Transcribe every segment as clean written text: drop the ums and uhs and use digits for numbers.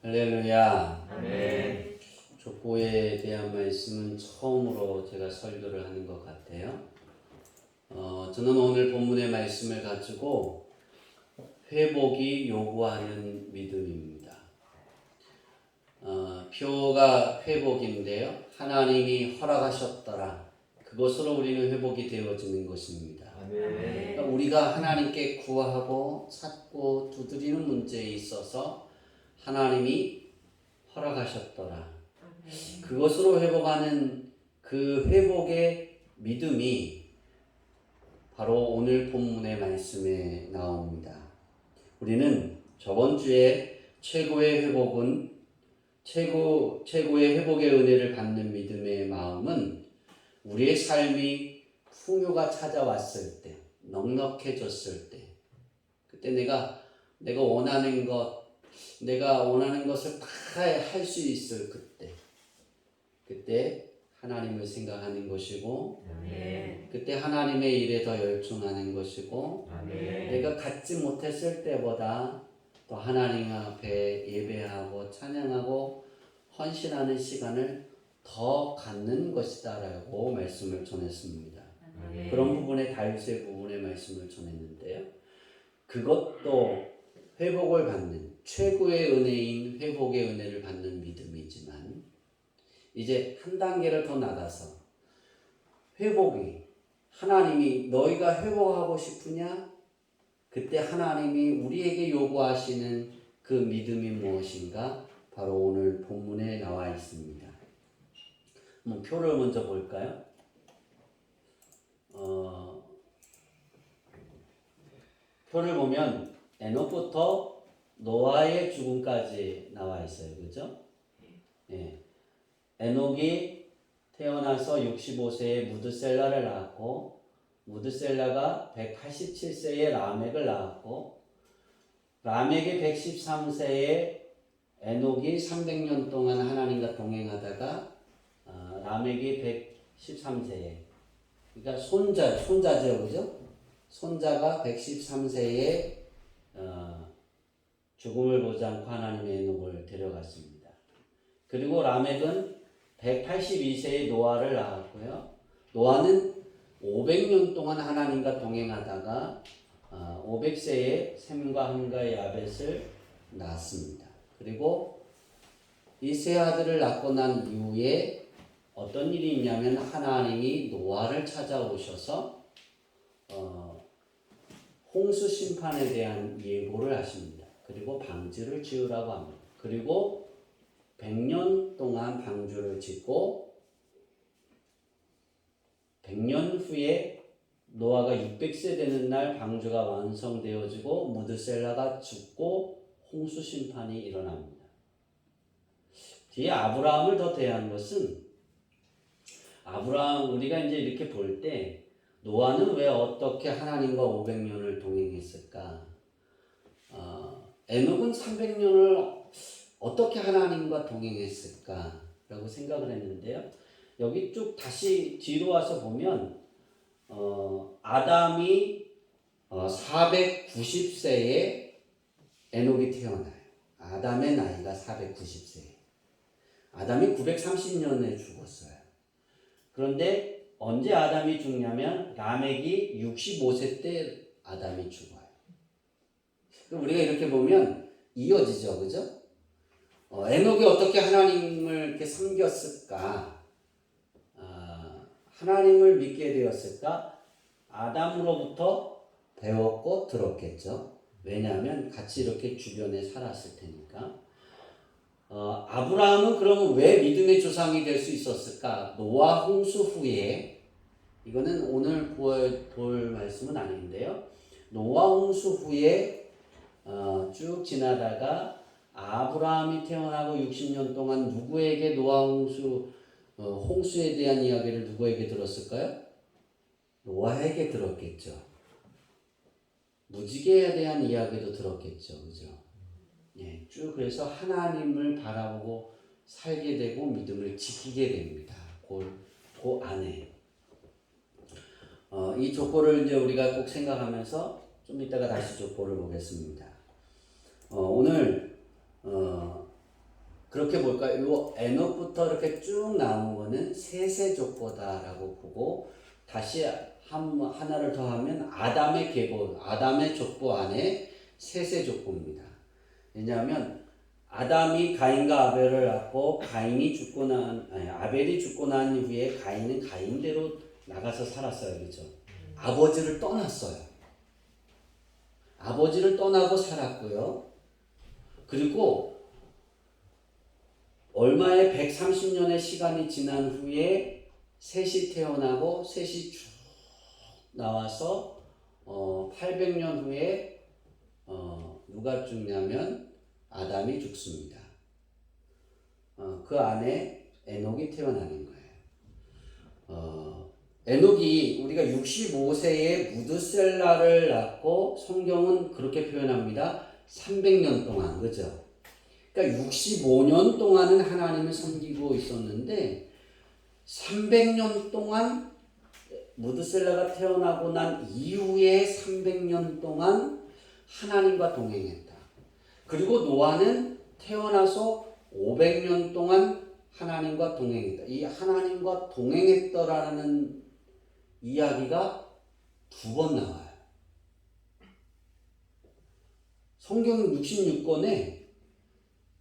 할렐루야. 아멘. 족보에 대한 말씀은 처음으로 제가 설교를 하는 것 같아요. 저는 오늘 본문의 말씀을 가지고 회복이 요구하는 믿음입니다. 표가 회복인데요. 하나님이 허락하셨더라. 그것으로 우리는 회복이 되어지는 것입니다. 아멘. 그러니까 우리가 하나님께 구하고 찾고 두드리는 문제에 있어서 하나님이 허락하셨더라. 그것으로 회복하는 그 회복의 믿음이 바로 오늘 본문의 말씀에 나옵니다. 우리는 저번 주에 최고의 회복의 은혜를 받는 믿음의 마음은 우리의 삶이 풍요가 찾아왔을 때, 넉넉해졌을 때, 그때 내가 원하는 것을 다 할 수 있을 그때 하나님을 생각하는 것이고, 그때 하나님의 일에 더 열중하는 것이고, 내가 갖지 못했을 때보다 또 하나님 앞에 예배하고 찬양하고 헌신하는 시간을 더 갖는 것이다라고 말씀을 전했습니다. 그런 부분에 다윗의 부분의 말씀을 전했는데요. 그것도 회복을 받는 최고의 은혜인 회복의 은혜를 받는 믿음이지만 이제 한 단계를 더 나가서 회복이 하나님이 너희가 회복하고 싶으냐? 그때 하나님이 우리에게 요구하시는 그 믿음이 무엇인가? 바로 오늘 본문에 나와 있습니다. 한번 표를 먼저 볼까요? 표를 보면 에녹부터 노아의 죽음까지 나와 있어요. 그죠? 예. 에녹이 태어나서 65세에 무드셀라를 낳았고, 무드셀라가 187세에 라멕을 낳았고, 라멕이 113세에 에녹이 300년 동안 하나님과 동행하다가 라멕이 113세에, 그러니까 손자죠, 그죠? 손자가 113세에 죽음을 보지 않고 하나님의 에녹을 데려갔습니다. 그리고 라멕은 182세에 노아를 낳았고요. 노아는 500년 동안 하나님과 동행하다가 500세에 셈과 함과 야벳을 낳았습니다. 그리고 이 세 아들을 낳고 난 이후에 어떤 일이 있냐면 하나님이 노아를 찾아오셔서 홍수 심판에 대한 예고를 하십니다. 그리고 방주를 지으라고 합니다. 그리고 100년 동안 방주를 짓고 100년 후에 노아가 600세 되는 날 방주가 완성되어지고 무드셀라가 죽고 홍수 심판이 일어납니다. 뒤에 아브라함을 더 대한 것은 우리가 이제 이렇게 볼 때 노아는 왜 어떻게 하나님과 500년을 동행했을까? 에녹은 300년을 어떻게 하나님과 동행했을까? 라고 생각을 했는데요. 여기 쭉 다시 뒤로 와서 보면 아담이 490세에 에녹이 태어나요. 아담의 나이가 490세예요. 아담이 930년에 죽었어요. 그런데 언제 아담이 죽냐면 라멕이 65세 때 아담이 죽어요. 그럼 우리가 이렇게 보면 이어지죠, 그죠? 에녹이 어떻게 하나님을 이렇게 섬겼을까? 하나님을 믿게 되었을까? 아담으로부터 배웠고 들었겠죠. 왜냐하면 같이 이렇게 주변에 살았을 테니까. 아브라함은 그러면 왜 믿음의 조상이 될 수 있었을까? 노아 홍수 후에, 이거는 오늘 볼 말씀은 아닌데요. 노아 홍수 후에 쭉 지나다가 아브라함이 태어나고 60년 동안 누구에게 노아 홍수에 대한 이야기를 누구에게 들었을까요? 노아에게 들었겠죠. 무지개에 대한 이야기도 들었겠죠. 그죠? 예, 쭉 그래서 하나님을 바라보고 살게 되고 믿음을 지키게 됩니다. 그 안에. 이 족보를 이제 우리가 꼭 생각하면서 좀 이따가 다시 족보를 보겠습니다. 오늘 그렇게 볼까요? 이 에녹부터 이렇게 쭉 나온 거는 셋의 족보다라고 보고 다시 하나를 더하면 아담의 계보, 아담의 족보 안에 셋의 족보입니다. 왜냐하면 아담이 가인과 아벨을 낳고 아벨이 죽고 난 후에 가인은 가인대로 나가서 살았어요. 그렇죠? 아버지를 떠났어요. 아버지를 떠나고 살았고요. 그리고 얼마의 130년의 시간이 지난 후에 셋이 태어나고 셋이 쭉 나와서 800년 후에 누가 죽냐면 아담이 죽습니다. 그 안에 에녹이 태어나는 거예요. 에녹이 우리가 65세에 무드셀라를 낳고 성경은 그렇게 표현합니다. 300년 동안, 그죠? 그러니까 65년 동안은 하나님을 섬기고 있었는데 300년 동안 무드셀라가 태어나고 난 이후에 300년 동안 하나님과 동행했다. 그리고 노아는 태어나서 500년 동안 하나님과 동행했다. 이 하나님과 동행했더라는 이야기가 2번 나와요. 성경 66권에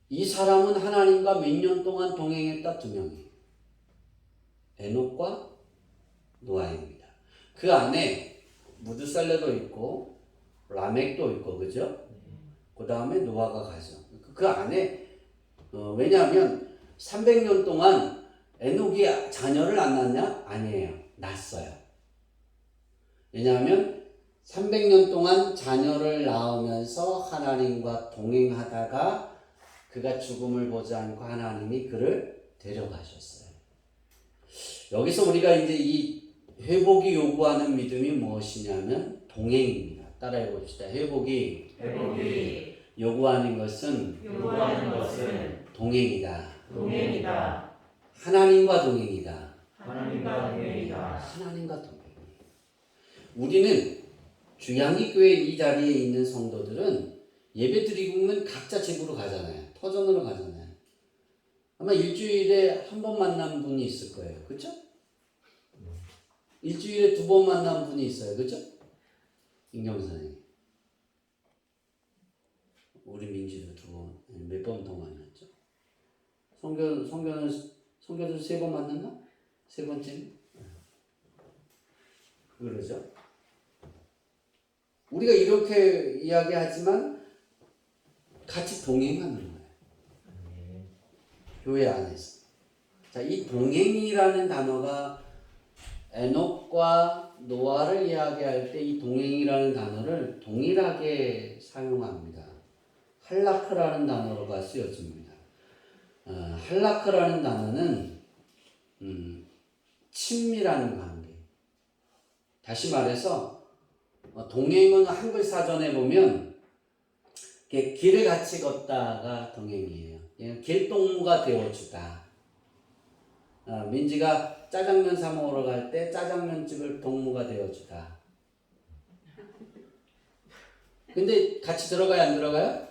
이 사람은 하나님과 몇 년 동안 동행했다 2명이에요. 에녹과 노아입니다. 그 안에 무드살레도 있고 라멕도 있고 그죠? 그 다음에 노아가 가죠. 그 안에 왜냐하면 300년 동안 에녹이 자녀를 안 낳냐? 아니에요. 낳았어요. 왜냐하면 300년 동안 자녀를 낳으면서 하나님과 동행하다가 그가 죽음을 보지 않고 하나님이 그를 데려가셨어요. 여기서 우리가 이제 이 회복이 요구하는 믿음이 무엇이냐면 동행입니다. 따라해 봅시다. 회복이 요구하는 것은 동행이다. 하나님과 동행이다. 하나님과 동행. 우리는 주양리교회 이 자리에 있는 성도들은 예배 드리고는 각자 집으로 가잖아요. 터전으로 가잖아요. 아마 일주일에 한 번 만난 분이 있을 거예요. 그렇죠? 일주일에 2번 만난 분이 있어요. 그렇죠? 임경선생님. 우리 민지도 2번, 몇 번 더 만났죠? 성교는 3번 만났나? 3번째? 그러죠? 우리가 이렇게 이야기하지만 같이 동행하는 거예요. 교회 안에서. 자, 이 동행이라는 단어가 에녹과 노아를 이야기할 때 이 동행이라는 단어를 동일하게 사용합니다. 할라크라는 단어가 쓰여집니다. 할라크라는 단어는 친밀한 관계. 다시 말해서 동행은 한글 사전에 보면 길을 같이 걷다가 동행이에요. 길동무가 되어주다. 민지가 짜장면 사 먹으러 갈 때 짜장면집을 동무가 되어주다. 근데 같이 들어가요, 안 들어가요?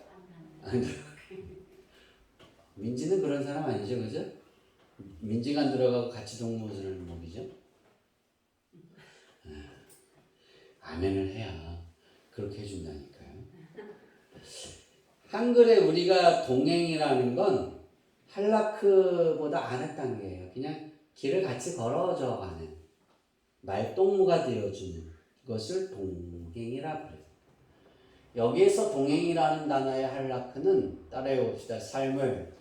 안 들어가요. 민지는 그런 사람 아니죠, 그죠? 민지가 안 들어가고 같이 동무를 먹이죠? 아멘을 해야 그렇게 해준다니까요. 한글에 우리가 동행이라는 건 할라크보다 아랫단계예요. 그냥 길을 같이 걸어져 가는 말동무가 되어주는 것을 동행이라고 그래요. 여기에서 동행이라는 단어의 할라크는 따라해 봅시다. 삶을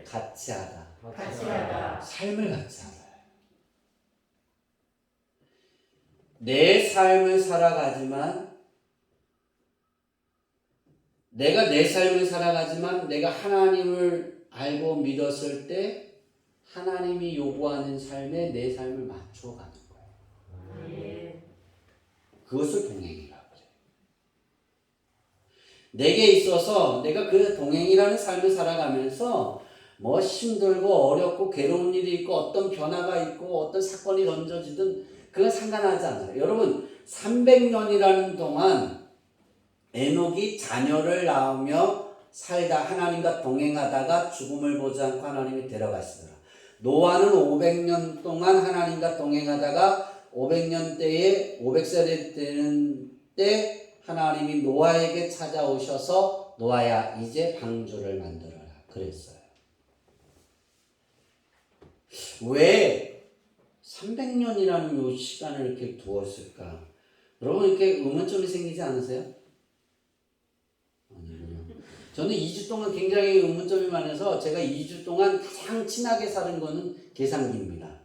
같이 하다. 삶을 같이 하다. 내 삶을 살아가지만 내가 내 삶을 살아가지만 내가 하나님을 알고 믿었을 때 하나님이 요구하는 삶에 내 삶을 맞춰가는 거예요. 그것을 동행이라고 해요. 내게 있어서 내가 그 동행이라는 삶을 살아가면서 뭐 힘들고 어렵고 괴로운 일이 있고 어떤 변화가 있고 어떤 사건이 던져지든 그건 상관하지 않아요. 여러분 300년이라는 동안 에녹이 자녀를 낳으며 살다 하나님과 동행하다가 죽음을 보지 않고 하나님이 데려가시더라. 노아는 500년 동안 하나님과 동행하다가 500년 때에 500살이 되는 때 하나님이 노아에게 찾아오셔서 노아야 이제 방주를 만들어라 그랬어요. 왜 300년이라는 요 시간을 이렇게 두었을까? 여러분 이렇게 의문점이 생기지 않으세요? 아니군요. 저는 2주 동안 굉장히 의문점이 많아서 제가 2주 동안 가장 친하게 사는 거는 계산기입니다.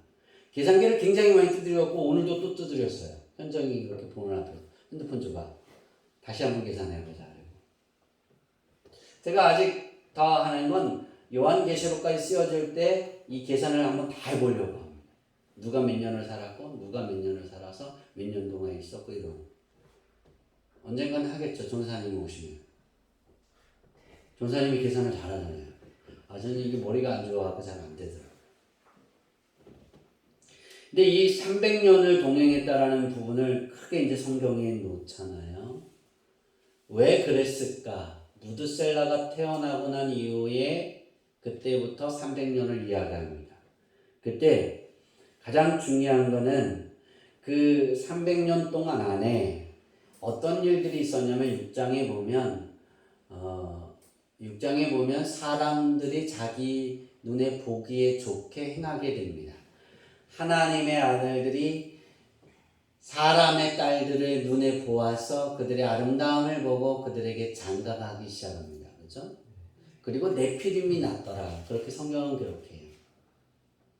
계산기를 굉장히 많이 두드렸고 오늘도 또 두드렸어요. 현정이 그렇게 보는 앞에 핸드폰 줘봐. 다시 한번 계산해보자. 제가 아직 더 하는 건 요한계시록까지 쓰여질 때 이 계산을 한번 다 해보려고 합니다. 누가 몇 년을 살았고 누가 몇 년을 살아서 몇 년 동안 있었고 이러고. 언젠간 하겠죠. 전사님이 오시면. 전사님이 계산을 잘하잖아요. 저는 이게 머리가 안 좋아갖고 잘 안 되더라고요. 근데 이 300년을 동행했다라는 부분을 크게 이제 성경에 놓잖아요. 왜 그랬을까? 무드셀라가 태어나고 난 이후에 그때부터 300년을 이야기합니다. 그때 가장 중요한 거는 그 300년 동안 안에 어떤 일들이 있었냐면 6장에 보면 사람들이 자기 눈에 보기에 좋게 행하게 됩니다. 하나님의 아들들이 사람의 딸들을 눈에 보아서 그들의 아름다움을 보고 그들에게 장가가기 시작합니다. 그렇죠? 그리고 네피림이 났더라. 그렇게 성경은 기록해요.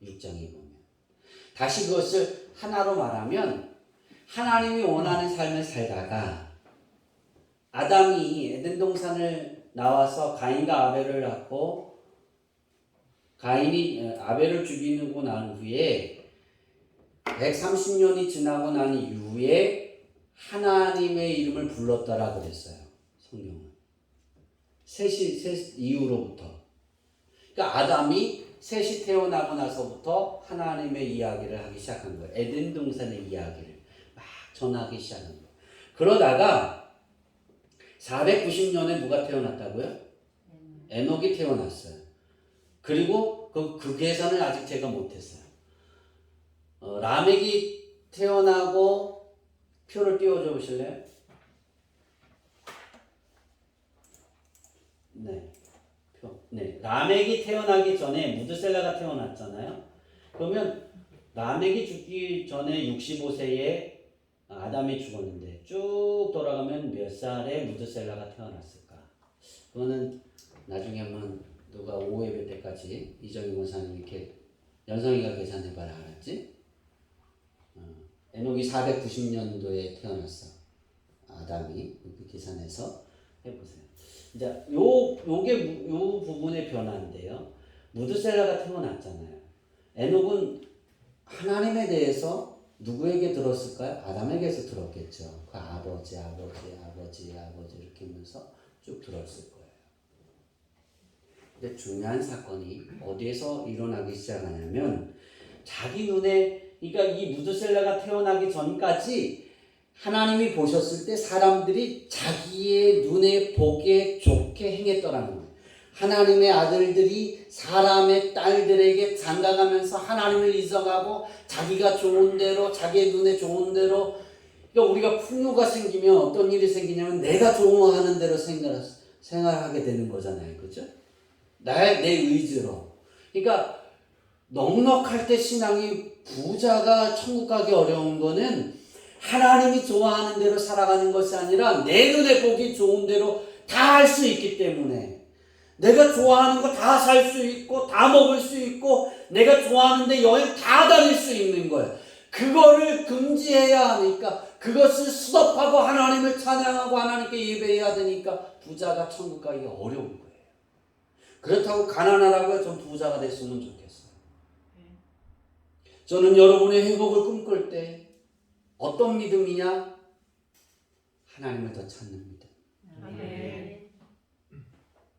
6장에 보면. 다시 그것을 하나로 말하면 하나님이 원하는 삶을 살다가 아담이 에덴 동산을 나와서 가인과 아벨을 낳고 가인이 아벨을 죽이고 난 후에 130년이 지나고 난 이후에 하나님의 이름을 불렀더라 그랬어요. 성경은. 셋 이후로부터. 그러니까 아담이 셋이 태어나고 나서부터 하나님의 이야기를 하기 시작한 거예요. 에덴 동산의 이야기를 막 전하기 시작한 거예요. 그러다가 490년에 누가 태어났다고요? 에녹이 태어났어요. 그리고 그 계산을 아직 제가 못했어요. 라멕이 태어나고 표를 띄워줘 보실래요? 네. 네. 라멕이 태어나기 전에 무드셀라가 태어났잖아요. 그러면 라멕이 죽기 전에 65세에 아담이 죽었는데 쭉 돌아가면 몇 살에 무드셀라가 태어났을까? 그거는 나중에 한번 누가 5회배 때까지 이정희 권사님 이렇게 연성이가 계산해봐라 알았지? 에녹이 490년도에 태어났어. 아담이 그 계산해서 해보세요. 이제 요 부분의 변화인데요. 무드셀라가 태어났잖아요. 에녹은 하나님에 대해서 누구에게 들었을까요? 아담에게서 들었겠죠. 그 아버지 이렇게 하면서 쭉 들었을 거예요. 근데 중요한 사건이 어디에서 일어나기 시작하냐면 자기 눈에, 그러니까 이 무드셀라가 태어나기 전까지 하나님이 보셨을 때 사람들이 자기의 눈에 보기에 좋게 행했더라는 거예요. 하나님의 아들들이 사람의 딸들에게 장가가면서 하나님을 잊어가고 자기가 좋은 대로, 자기의 눈에 좋은 대로. 그러니까 우리가 풍요가 생기면 어떤 일이 생기냐면 내가 좋아하는 대로 생활하게 되는 거잖아요. 그죠? 내 의지로. 그러니까 넉넉할 때 신앙이, 부자가 천국 가기 어려운 거는 하나님이 좋아하는 대로 살아가는 것이 아니라 내 눈에 보기 좋은 대로 다 할 수 있기 때문에, 내가 좋아하는 거 다 살 수 있고 다 먹을 수 있고 내가 좋아하는데 여행 다 다닐 수 있는 거예요. 그거를 금지해야 하니까, 그것을 스톱하고 하나님을 찬양하고 하나님께 예배해야 되니까 부자가 천국 가기가 어려운 거예요. 그렇다고 가난하라고 좀 부자가 됐으면 좋겠어요. 저는 여러분의 회복을 꿈꿀 때 어떤 믿음이냐? 하나님을 더 찾는 믿음.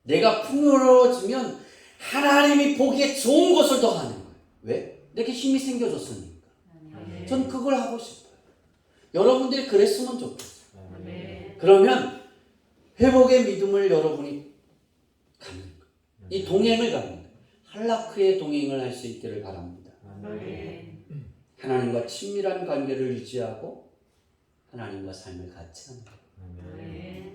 내가 풍요로워지면 하나님이 보기에 좋은 것을 더 하는 거예요. 왜? 내게 힘이 생겨졌으니까. 전 그걸 하고 싶어요. 여러분들이 그랬으면 좋겠어요. 그러면 회복의 믿음을 여러분이 이 동행을 갑니다. 할라크의 동행을 할 수 있기를 바랍니다. 하나님과 친밀한 관계를 유지하고 하나님과 삶을 같이 하는 거예요.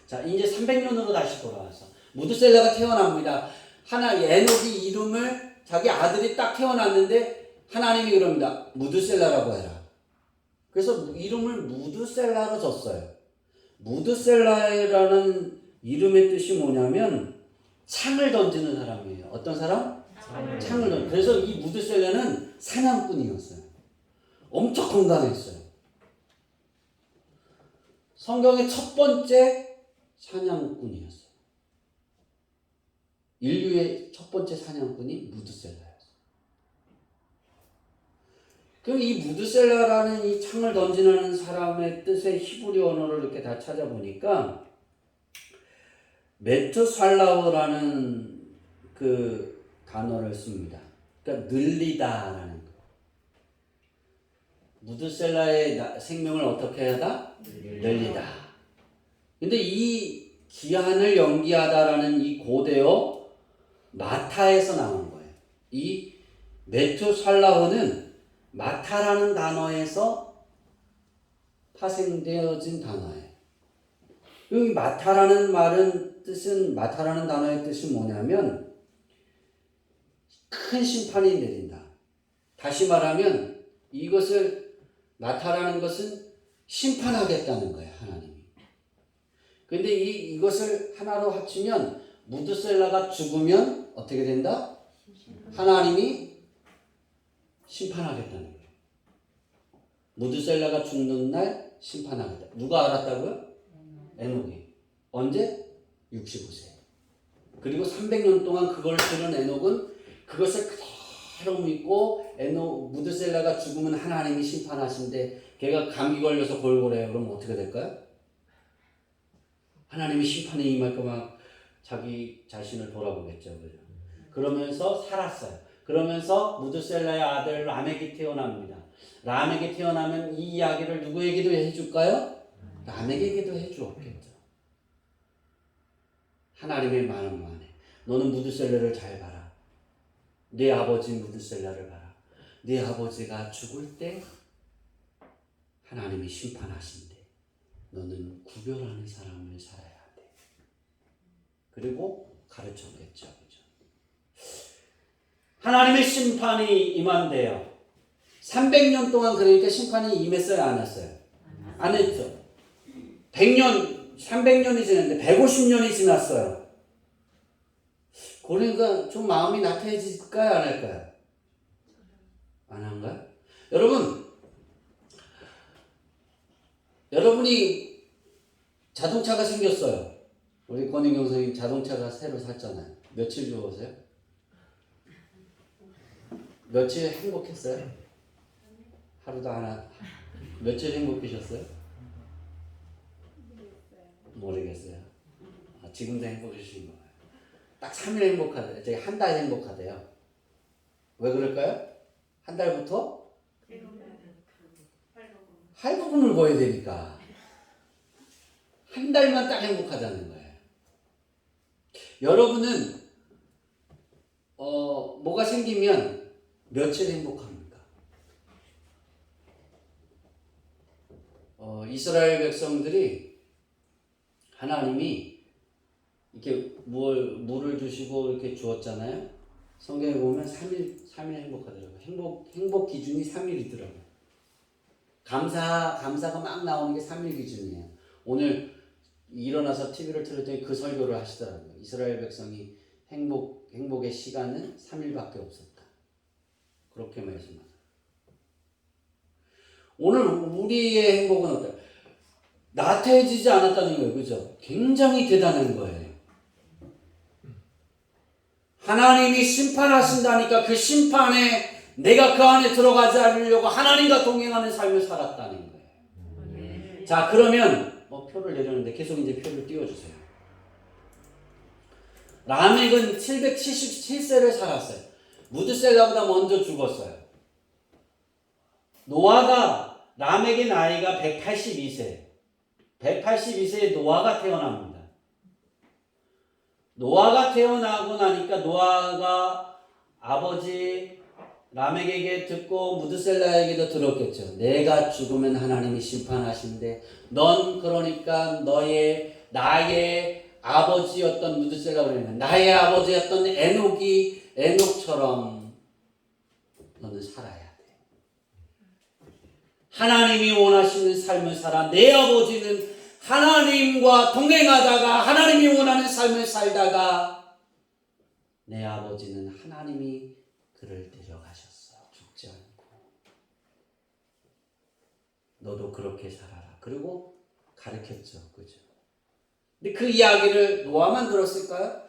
자, 이제 300년으로 다시 돌아와서 무드셀라가 태어납니다. 에녹이 이름을 자기 아들이 딱 태어났는데 하나님이 그럽니다. 무드셀라라고 해라. 그래서 이름을 무드셀라로 줬어요. 무드셀라라는 이름의 뜻이 뭐냐면 창을 던지는 사람이에요. 어떤 사람? 창을 던지는. 그래서 이 무드셀라는 사냥꾼이었어요. 엄청 건강했어요. 성경의 첫 번째 사냥꾼이었어요. 인류의 첫 번째 사냥꾼이 무드셀라였어요. 그럼 이 무드셀라라는 이 창을 던지는 사람의 뜻의 히브리 언어를 이렇게 다 찾아보니까 메투살라흐라는 그 단어를 씁니다. 그러니까 늘리다라는 거. 무드셀라의 생명을 어떻게 하다? 늘리다. 근데 이 기한을 연기하다라는 이 고대어 마타에서 나온 거예요. 이 메투살라흐는 마타라는 단어에서 파생되어진 단어예요. 이 마타라는 마타라는 단어의 뜻은 뭐냐면 큰 심판이 내린다. 다시 말하면 이것을 마타라는 것은 심판하겠다는 거예요, 하나님이. 근데 이것을 하나로 합치면 무드셀라가 죽으면 어떻게 된다? 하나님이 심판하겠다는 거예요. 무드셀라가 죽는 날 심판하겠다. 누가 알았다고요? 에녹이. 언제? 65세. 그리고 300년 동안 그걸 들은 에녹은 그것을 그대로 믿고 무드셀라가 죽으면 하나님이 심판하신대. 걔가 감기 걸려서 골골해요. 그럼 어떻게 될까요? 하나님이 심판에 임할 거면 자기 자신을 돌아보겠죠. 그죠? 그러면서 살았어요. 그러면서 무드셀라의 아들 라멕이 태어납니다. 라멕이 태어나면 이 이야기를 누구에게도 해줄까요? 라멕에게도 해주었겠죠. 하나님의 마음 안에 너는 무드셀라를 잘 봐라. 네 아버지 무드셀라를 봐라. 네 아버지가 죽을 때 하나님이 심판하신대. 너는 구별하는 사람을 살아야 돼. 그리고 가르쳤겠죠. 그죠? 하나님의 심판이 임한대요. 300년 동안 그러니까 심판이 임했어요, 안 했어요? 안 했죠. 100년, 300년이 지났는데 150년이 지났어요. 그러니까 좀 마음이 나태해질까요, 안 할까요? 안 한가요? 여러분이 자동차가 생겼어요. 우리 권인경 선생님 자동차가 새로 샀잖아요. 며칠 좋으세요? 며칠 행복했어요? 하루도 하나. 며칠 행복하셨어요? 모르겠어요. 지금도 행복하신 거예요. 딱 3일 행복하대요. 저기 한 달 행복하대요. 왜 그럴까요? 한 달부터 할부금을 거야 되니까. 한 달만 딱 행복하다는 거예요. 여러분은 뭐가 생기면 며칠 행복합니까? 이스라엘 백성들이 하나님이 이렇게 물을 주시고 이렇게 주었잖아요. 성경에 보면 3일 행복하더라고요. 행복 기준이 3일이더라고요. 감사가 막 나오는 게 3일 기준이에요. 오늘 일어나서 TV를 틀었더니 그 설교를 하시더라고요. 이스라엘 백성이 행복의 시간은 3일밖에 없었다. 그렇게 말씀하세요. 오늘 우리의 행복은 어때요? 나태해지지 않았다는 거예요. 그죠? 굉장히 대단한 거예요. 하나님이 심판하신다니까 그 심판에 내가 그 안에 들어가지 않으려고 하나님과 동행하는 삶을 살았다는 거예요. 자, 그러면 표를 내렸는데 계속 이제 표를 띄워주세요. 라멕은 777세를 살았어요. 무드셀라보다 먼저 죽었어요. 노아가 라멕의 나이가 182세. 182세에 노아가 태어납니다. 노아가 태어나고 나니까 노아가 아버지 라멕에게 듣고 무드셀라에게도 들었겠죠. 내가 죽으면 하나님이 심판하신대. 넌 그러니까 나의 아버지였던 무드셀라 그러면 나의 아버지였던 에녹처럼 너는 살아야 돼. 하나님이 원하시는 삶을 살아. 내 아버지는 하나님과 동행하다가 하나님이 원하는 삶을 살다가 내 아버지는 하나님이 그를 데려가셨어. 죽지 않고. 너도 그렇게 살아라. 그리고 가르쳤죠. 그죠? 근데 그 이야기를 노아만 들었을까요?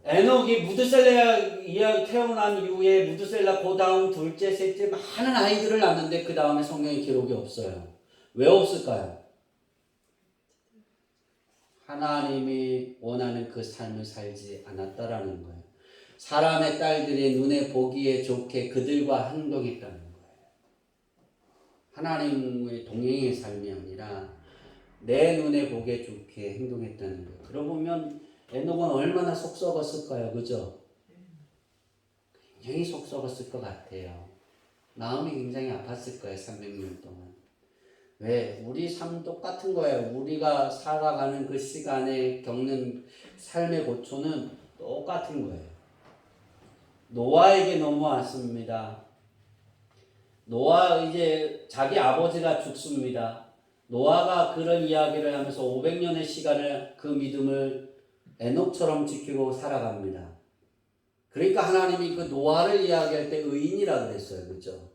에녹이 무드셀라 태어난 이후에 무드셀라 그 다음 둘째, 셋째 많은 아이들을 낳는데 그 다음에 성경에 기록이 없어요. 왜 없을까요? 하나님이 원하는 그 삶을 살지 않았다라는 거예요. 사람의 딸들이 눈에 보기에 좋게 그들과 행동했다는 거예요. 하나님의 동행의 삶이 아니라 내 눈에 보기에 좋게 행동했다는 거예요. 그러고 보면 에녹은 얼마나 속 썩었을까요? 그죠? 굉장히 속 썩었을 것 같아요. 마음이 굉장히 아팠을 거예요. 300년 동안. 왜? 우리 삶 똑같은 거예요. 우리가 살아가는 그 시간에 겪는 삶의 고초는 똑같은 거예요. 노아에게 넘어왔습니다. 노아 이제 자기 아버지가 죽습니다. 노아가 그런 이야기를 하면서 500년의 시간을 그 믿음을 에녹처럼 지키고 살아갑니다. 그러니까 하나님이 그 노아를 이야기할 때 의인이라 그랬어요. 그렇죠?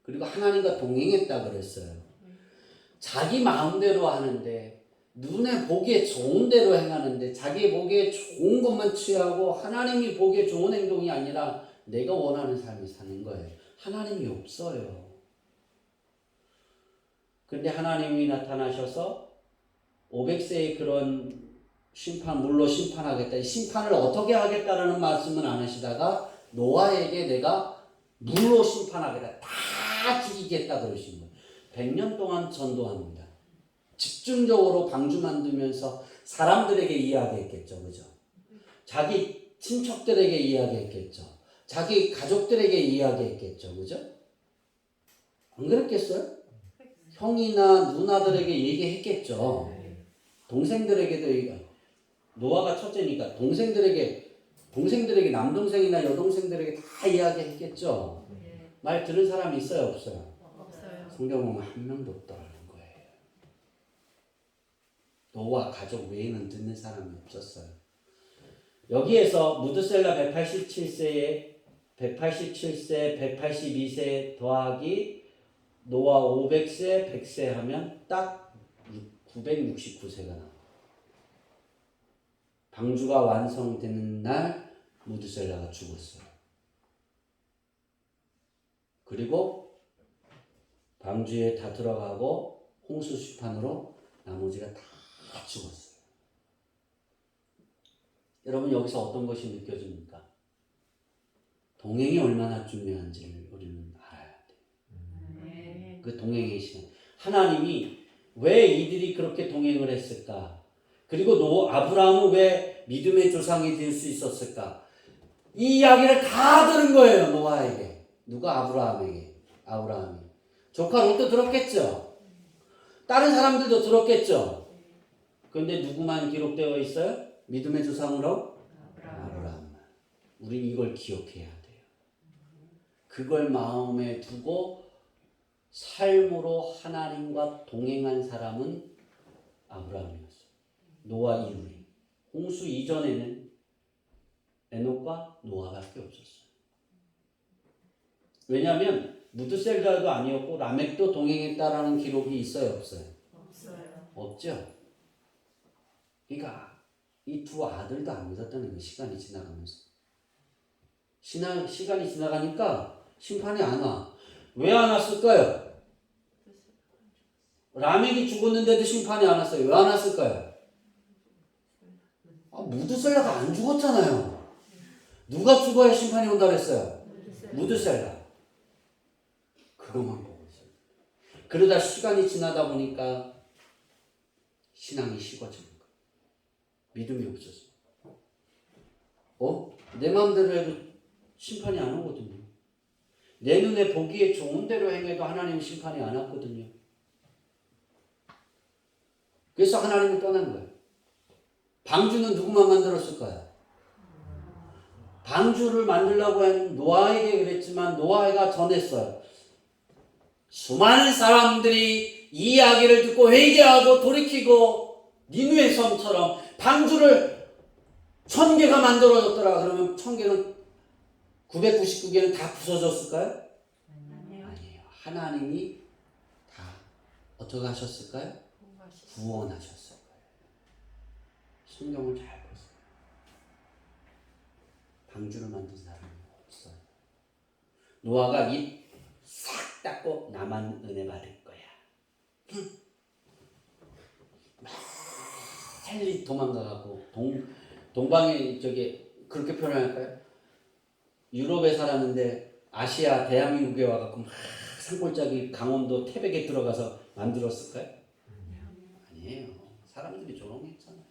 그리고 하나님과 동행했다 그랬어요. 자기 마음대로 하는데 눈에 보기에 좋은 대로 행하는데 자기 보기에 좋은 것만 취하고 하나님이 보기에 좋은 행동이 아니라 내가 원하는 삶을 사는 거예요. 하나님이 없어요. 근데 하나님이 나타나셔서 500세의 그런 물로 심판하겠다. 심판을 어떻게 하겠다라는 말씀은 안 하시다가 노아에게 내가 물로 심판하겠다. 다 죽이겠다 그러신 거예요. 100년 동안 전도합니다. 집중적으로 방주 만들면서 사람들에게 이야기했겠죠. 그죠? 자기 친척들에게 이야기했겠죠. 자기 가족들에게 이야기했겠죠. 그죠? 안 그랬겠어요? 형이나 누나들에게 얘기했겠죠. 동생들에게도 노아가 첫째니까 동생들에게 남동생이나 여동생들에게 다 이야기했겠죠. 말 들은 사람이 있어요? 없어요? 성경 보면 한 명도 없더라는 거예요. 노아 가족 외에는 듣는 사람이 없었어요. 여기에서 무드셀라 187세, 182세 더하기 노아 500세, 100세 하면 딱 969세가 나와요. 방주가 완성되는 날 무드셀라가 죽었어요. 그리고 방주에 다 들어가고 홍수 심판으로 나머지가 다 죽었어요. 여러분 여기서 어떤 것이 느껴집니까? 동행이 얼마나 중요한지를 우리는 알아야 돼요. 그 동행의 시간. 하나님이 왜 이들이 그렇게 동행을 했을까? 그리고 아브라함은 왜 믿음의 조상이 될 수 있었을까? 이 이야기를 다 들은 거예요. 노아에게. 누가? 아브라함에게. 아브라함이. 조카 롯도 들었겠죠. 다른 사람들도 들었겠죠. 그런데 누구만 기록되어 있어요? 믿음의 조상으로? 아브라함만. 우린 이걸 기억해야 돼요. 그걸 마음에 두고 삶으로 하나님과 동행한 사람은 아브라함이었어요. 노아 이후에. 홍수 이전에는 에녹과 노아밖에 없었어요. 왜냐하면 무드셀라도 아니었고 라멕도 동행했다라는 기록이 있어요? 없어요? 없어요. 없죠. 그러니까 이 두 아들도 안 믿었다는 거예요. 시간이 지나가면서. 시간이 지나가니까 심판이 안 와. 왜 안 왔을까요? 라멕이 죽었는데도 심판이 안 왔어요. 왜 안 왔을까요? 무드셀라가 안 죽었잖아요. 누가 죽어야 심판이 온다 그랬어요? 무드셀라. 그것만 보고 있어요. 그러다 시간이 지나다 보니까 신앙이 식어지는 거예요. 믿음이 없어서. 내 마음대로 해도 심판이 안 오거든요. 내 눈에 보기에 좋은 대로 행해도 하나님 심판이 안 왔거든요. 그래서 하나님은 떠난 거예요. 방주는 누구만 만들었을까요? 방주를 만들려고 한 노아에게 그랬지만 노아가 전했어요. 수많은 사람들이 이 이야기를 듣고 회개하고 돌이키고 니느웨 섬처럼 방주를 1000개가 만들어졌더라. 그러면 1000개는 999개는 다 부서졌을까요? 아니에요. 하나님이 다 어떻게 하셨을까요? 구원하셨을 거예요. 성경을 잘 보세요. 방주를 만든 사람이 없어요. 노아가 입 싹 닫고 나만 은혜 받을 거야. 빨리 도망가고 동방에 저기 그렇게 표현할까요? 유럽에 살았는데 아시아 대한민국에 와갖고 막 산골짜기 강원도 태백에 들어가서 만들었을까요? 아니에요. 사람들이 조롱했잖아요.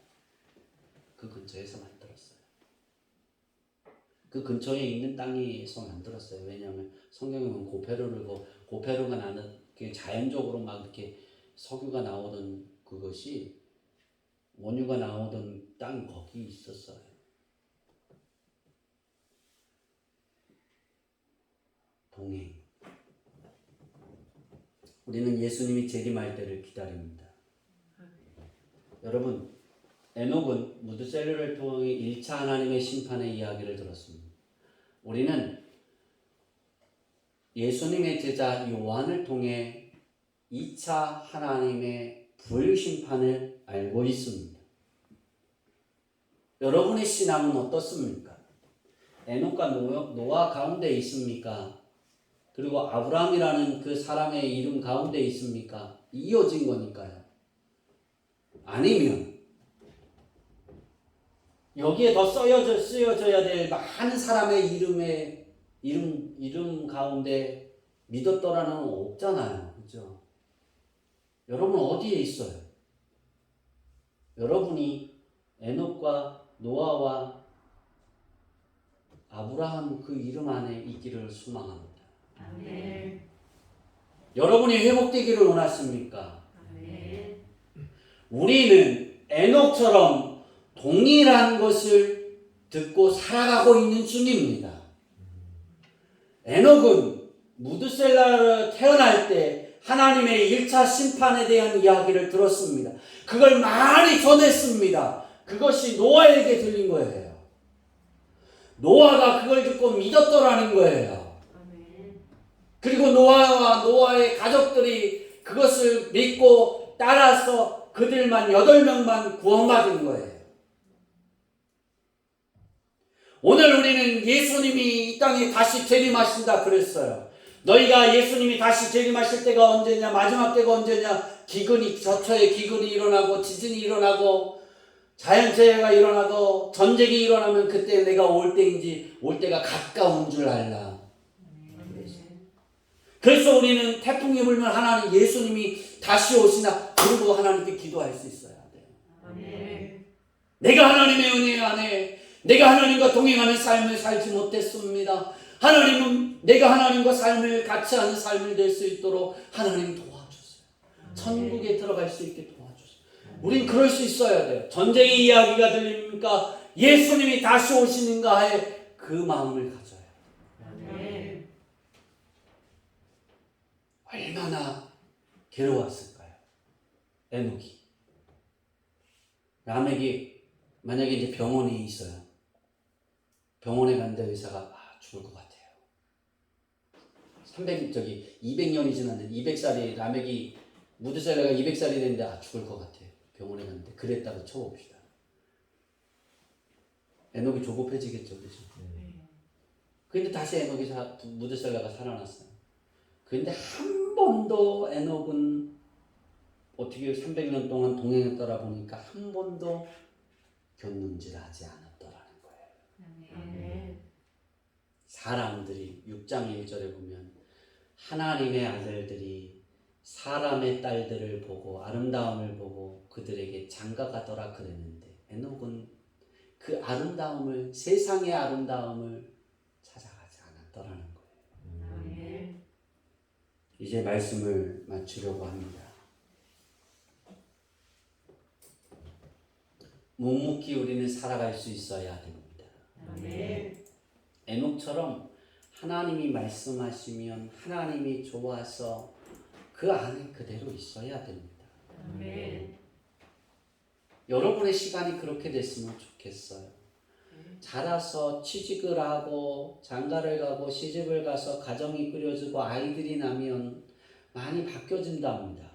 그 근처에서 만들었어요. 그 근처에 있는 땅에서 만들었어요. 왜냐하면 성경에 보면 고페루가 나는 자연적으로 막 이렇게 석유가 나오던 그것이 원유가 나오던 땅이 거기 있었어요. 동행. 우리는 예수님이 재림할 때를 기다립니다. 여러분, 에녹은 무드셀라를 통해 1차 하나님의 심판의 이야기를 들었습니다. 우리는 예수님의 제자 요한을 통해 2차 하나님의 불심판을 알고 있습니다. 여러분의 신앙은 어떻습니까? 에녹과 노아 가운데 있습니까? 그리고 아브라함이라는 그 사람의 이름 가운데 있습니까? 이어진 거니까요. 아니면 여기에 더 쓰여져야 될 많은 사람의 이름 가운데 믿었더라는 없잖아요. 그죠? 여러분 어디에 있어요? 여러분이 에녹과 노아와 아브라함 그 이름 안에 있기를 소망합니다. 아멘. 여러분이 회복되기를 원하십니까? 아멘. 우리는 에녹처럼 동일한 것을 듣고 살아가고 있는 중입니다. 에녹은 무드셀라를 태어날 때 하나님의 1차 심판에 대한 이야기를 들었습니다. 그걸 많이 전했습니다. 그것이 노아에게 들린 거예요. 노아가 그걸 듣고 믿었더라는 거예요. 그리고 노아와 노아의 가족들이 그것을 믿고 따라서 그들만 8명만 구원받은 거예요. 오늘 우리는 예수님이 이 땅에 다시 재림하신다 그랬어요. 너희가 예수님이 다시 재림하실 때가 언제냐, 마지막 때가 언제냐, 저처에 기근이 일어나고 지진이 일어나고 자연재해가 일어나고 전쟁이 일어나면 그때 내가 올 때가 가까운 줄 알라. 그래서 우리는 태풍이 불면 하나님 예수님이 다시 오시나 그러고 하나님께 기도할 수 있어야 돼요. 아멘. 내가 하나님의 은혜 안에 내가 하나님과 동행하는 삶을 살지 못했습니다. 하나님은 내가 하나님과 삶을 같이 하는 삶을 될 수 있도록 하나님 도와주세요. 천국에 들어갈 수 있게 도와주세요. 우린 그럴 수 있어야 돼요. 전쟁의 이야기가 들립니까? 예수님이 다시 오시는가 하에 그 마음을 가져요. 아멘. 얼마나 괴로웠을까요? 에녹이. 라멕이 만약에 이제 병원에 있어요. 병원에 갔는데 의사가 죽을 것 같아요. 200년이 지났는데 200살이 라멕이 무드셀라가 200살이 됐는데 죽을 것 같아요. 병원에 갔는데 그랬다고 쳐봅시다. 에녹이 조급해지겠죠, 그죠? 그런데 다시 무드셀라가 살아났어요. 그런데 한 번도 에녹은 어떻게 300년 동안 동행했더라 보니까 한 번도 견눈질하지 않았더라는 거예요. 아멘. 사람들이 6장 1절에 보면 하나님의 아들들이 사람의 딸들을 보고 아름다움을 보고 그들에게 장가가더라 그랬는데 에녹은 그 아름다움을, 세상의 아름다움을 찾아가지 않았더라는 거예요. 아멘. 이제 말씀을 마치려고 합니다. 묵묵히 우리는 살아갈 수 있어야 됩니다. 아멘. 에녹처럼 하나님이 말씀하시면 하나님이 좋아서 그 안에 그대로 있어야 됩니다. 아멘. 여러분의 시간이 그렇게 됐으면 좋겠어요. 자라서 취직을 하고 장가를 가고 시집을 가서 가정이 꾸려지고 아이들이 나면 많이 바뀌어진답니다.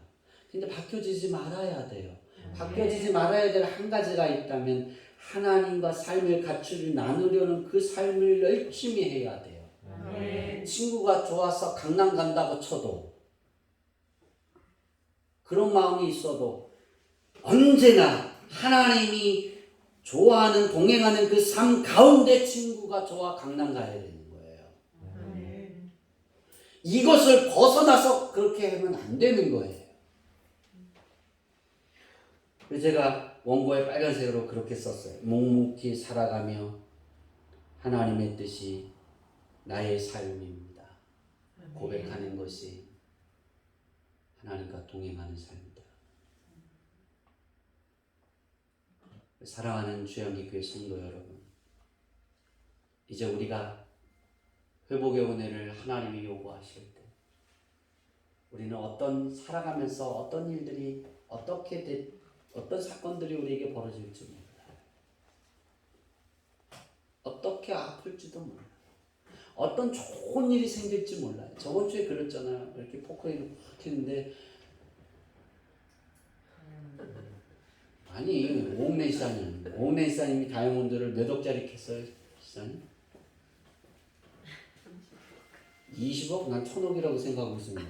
근데 바뀌어지지 말아야 돼요. 바뀌어지지 말아야 될 한 가지가 있다면 하나님과 삶을 같이 나누려는 그 삶을 열심히 해야 돼요. 아멘. 친구가 좋아서 강남 간다고 쳐도 그런 마음이 있어도 언제나 하나님이 좋아하는 동행하는 그 삶 가운데 친구가 좋아 강남 가야 되는 거예요. 아멘. 이것을 벗어나서 그렇게 하면 안 되는 거예요. 그래서 제가 원고에 빨간색으로 그렇게 썼어요. 묵묵히 살아가며 하나님의 뜻이 나의 삶입니다. 고백하는 것이 하나님과 동행하는 삶이다. 사랑하는 주영이 교회 성도 여러분, 이제 우리가 회복의 은혜를 하나님이 요구하실 때 우리는 살아가면서 어떤 일들이 어떤 사건들이 우리에게 벌어질지 몰라요. 어떻게 아플지도 몰라요. 어떤 좋은 일이 생길지 몰라요. 저번 주에 그랬잖아요. 이렇게 포크레인을 확 했는데 아니 오은매 이사님이 다이아몬드를 몇 억짜리 캤어요? 기사님? 20억? 난 1000억이라고 생각하고 있습니다.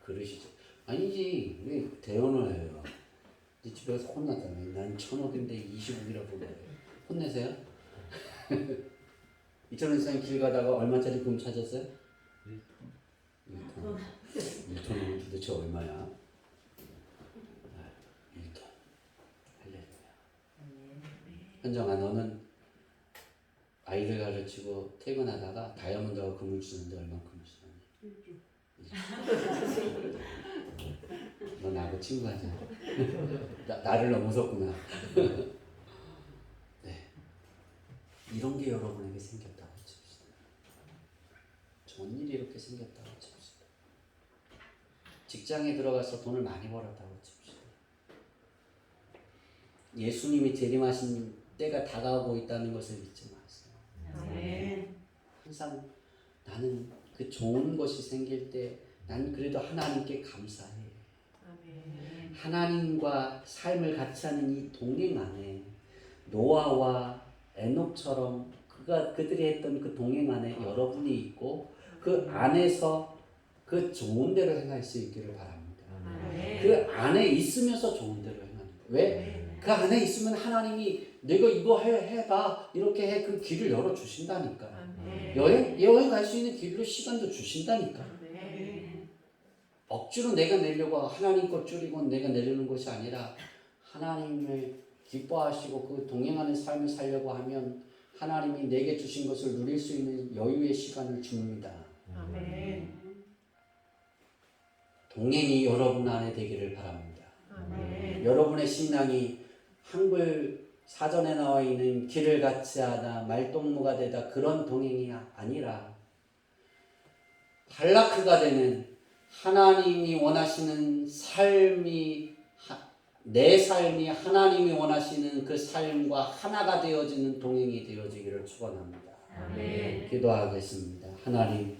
그러시죠. 아니지, 왜 대언을 해요? 네 집에서 혼났다며. 난 1000억인데 20억이라고 그래. 혼내세요? 이철원 선생님 길 가다가 얼마짜리 금 찾았어요? 1톤. 1톤은 도대체 얼마야? 1톤. 할렐루야. 현정아, 너는 아이들 가르치고 퇴근하다가 다이아몬드하고 금을 주는데 얼마큼 주니? 너 나하고 친구하자. 나를 넘어섰구나. 네. 이런 게 여러분에게 생겼다고 칩시다. 좋은 일이 이렇게 생겼다고 칩시다. 직장에 들어가서 돈을 많이 벌었다고 칩시다. 예수님이 재림하신 때가 다가오고 있다는 것을 잊지 마세요. 아멘. 항상 나는 그 좋은 것이 생길 때 난 그래도 하나님께 감사해. 아멘. 하나님과 삶을 같이 하는 이 동행 안에 노아와 에녹처럼 그들이 했던 그 동행 안에 여러분이 있고 그 안에서 그 좋은 대로 행할 수 있기를 바랍니다. 아멘. 그 안에 있으면서 좋은 대로 행하는 거예요. 왜? 그 안에 있으면 하나님이 내가 이거 해봐 이렇게 해 그 길을 열어주신다니까. 아멘. 여행 갈 수 있는 길로 시간도 주신다니까. 아멘. 억지로 내가 내려고 하나님 것 줄이고 내가 내려는 것이 아니라 하나님을 기뻐하시고 그 동행하는 삶을 살려고 하면 하나님이 내게 주신 것을 누릴 수 있는 여유의 시간을 줍니다. 아멘. 동행이 여러분 안에 되기를 바랍니다. 아멘. 여러분의 신앙이 한글 사전에 나와 있는 길을 같이 하다 말동무가 되다 그런 동행이 아니라 발라크가 되는 하나님이 원하시는 삶이 내 삶이 하나님이 원하시는 그 삶과 하나가 되어지는 동행이 되어지기를 축원합니다. 아멘. 기도하겠습니다. 하나님